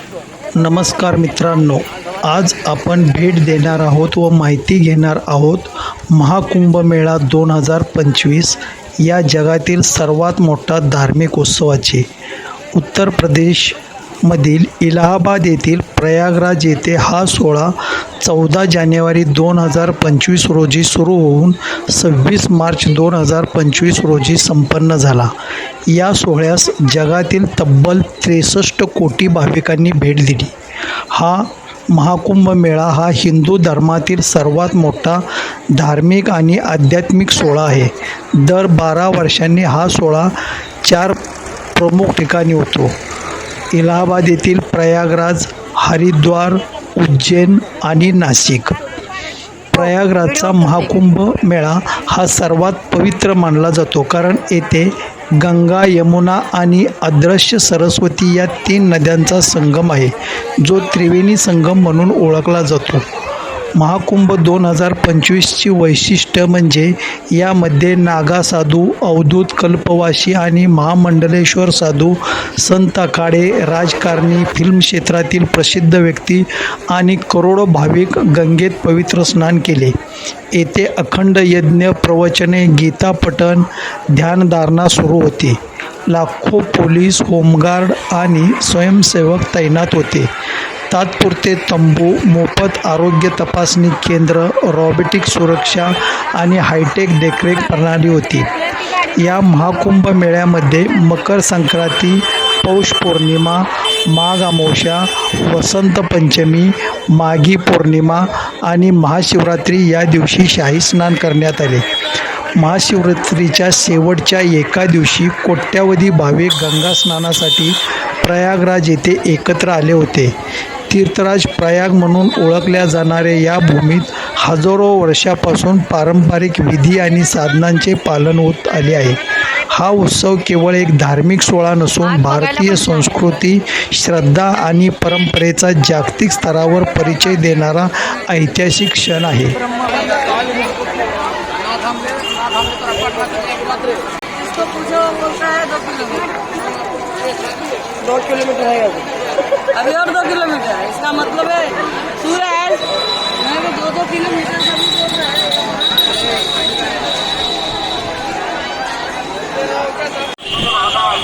नमस्कार मित्रांनो, आज आपण भेट देणार आहोत व माहिती घेणार आहोत महाकुंभमेळा 2025 या जगातील सर्वात मोठा धार्मिक उत्सवाची। उत्तर प्रदेशमधील इलाहाबाद येथील प्रयागराज येथे हा सोहळा 14 जानेवारी 2025 रोजी सुरू होऊन 26 मार्च 2025 रोजी संपन्न झाला। या सोहळ्यास जगातील तब्बल 63 कोटी भाविकांनी भेट दिली। हा महाकुंभ मेळा हा हिंदू धर्मातील सर्वात मोठा धार्मिक आणि आध्यात्मिक सोहळा आहे। दर 12 वर्षांनी हा सोहळा 4 प्रमुख ठिकाणी होतो। इलाहाबाद येथील प्रयागराज, हरिद्वार, उज्जैन आणि नाशिक। प्रयागराजचा महाकुंभ मेळा हा सर्वात पवित्र मानला जातो, कारण येथे गंगा, यमुना आणि अदृश्य सरस्वती या 3 नद्यांचा संगम आहे, जो त्रिवेणी संगम म्हणून ओळखला जातो। महाकुंभ 2025ची वैशिष्ट्य म्हणजे यामध्ये नागा साधू, अवधूत, कल्पवासी आणि महामंडलेश्वर साधू, संत आखाडे, राजकारणी, फिल्म क्षेत्रातील प्रसिद्ध व्यक्ती आणि करोडो भाविक गंगेत पवित्र स्नान केले। येथे अखंड यज्ञ, प्रवचने, गीता पठण, ध्यानधारणा सुरू होते। लाखो पोलीस, होमगार्ड आणि स्वयंसेवक तैनात होते। तात्पुरते तंबू, मोफत आरोग्य तपासणी केंद्र, रोबोटिक सुरक्षा आणि हायटेक देखरेख प्रणाली होती। या महाकुंभ मेळ्यामध्ये मकर संक्रांती, पौष पौर्णिमा, माघ अमावस्या, वसंत पंचमी, माघी पौर्णिमा आणि महाशिवरात्री या दिवशी शाही स्नान करण्यात आले। महाशिवरात्रीच्या शेवटच्या एका दिवशी कोट्यावधी भाविक गंगा स्नानासाठी प्रयागराज येथे एकत्र आले होते। तीर्थराज प्रयाग म्हणून ओळखल्या जाणाऱ्या या भूमीत हजारो वर्षापासून पारंपरिक विधी आणि साधनांचे पालन होत आले आहे। हा उत्सव केवळ एक धार्मिक सोहळा नसून भारतीय संस्कृती, श्रद्धा आणि परंपरेचा जागतिक स्तरावर परिचय देणारा ऐतिहासिक क्षण आहे। अभी और 2 किलोमीटर है, इसका मतलब है सूरज मैं भी 2-2 किलोमीटर कभी बोल रहा है।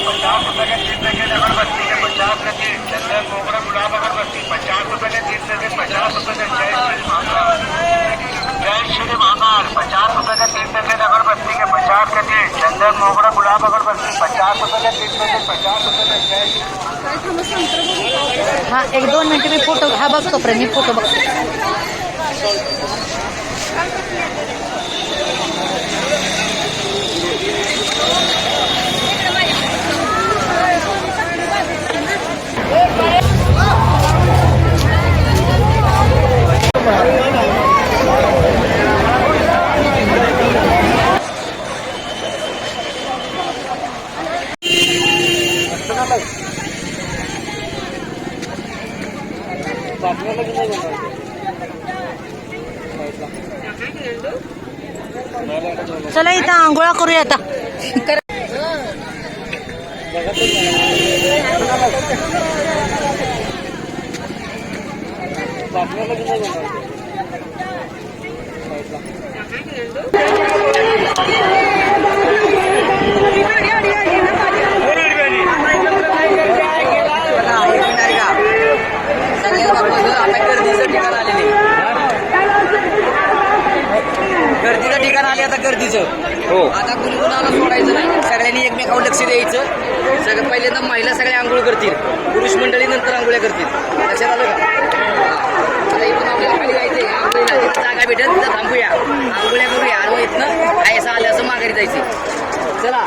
50 रुपए के 3 पैकेट अगरबत्ती के 50 के 3 चंदन, मोगरा, गुलाब अगरबत्ती 50 रुपए के 3 पैकेट 50 रुपए के जय श्री महाकाल 50 रुपए के 3 पैकेट अगरबत्ती के 50 के 3 चंदन, मोगरा, गुलाब अगरबत्ती 50 रुपए के 3 पैकेट 50 रुपए के जय। हाँ, 1-2 मिनट में फोटो हा बघतो प्रेम, मी फोटो बघतो। चला इथं आंघोळा करूया आता। गर्दीचं ठिकाण आले आता गर्दीचं हो। आता कुणी कुणाला सोडायचं नाही, सगळ्यांनी एकमेकावर लक्ष द्यायचं। सगळं पहिल्यांदा महिला सगळ्या आंघोळ करतील, पुरुष मंडळी नंतर आंघोळ्या करतील। लक्षात आलं का? आता इथून आपल्याला खाली जायचंय आंघोळीला, तिथं जागा भेटेल तिथं थांबूया, आंघोळ्या करूया आणि इथनं काय असं आलं असं माघारी जायचे। चला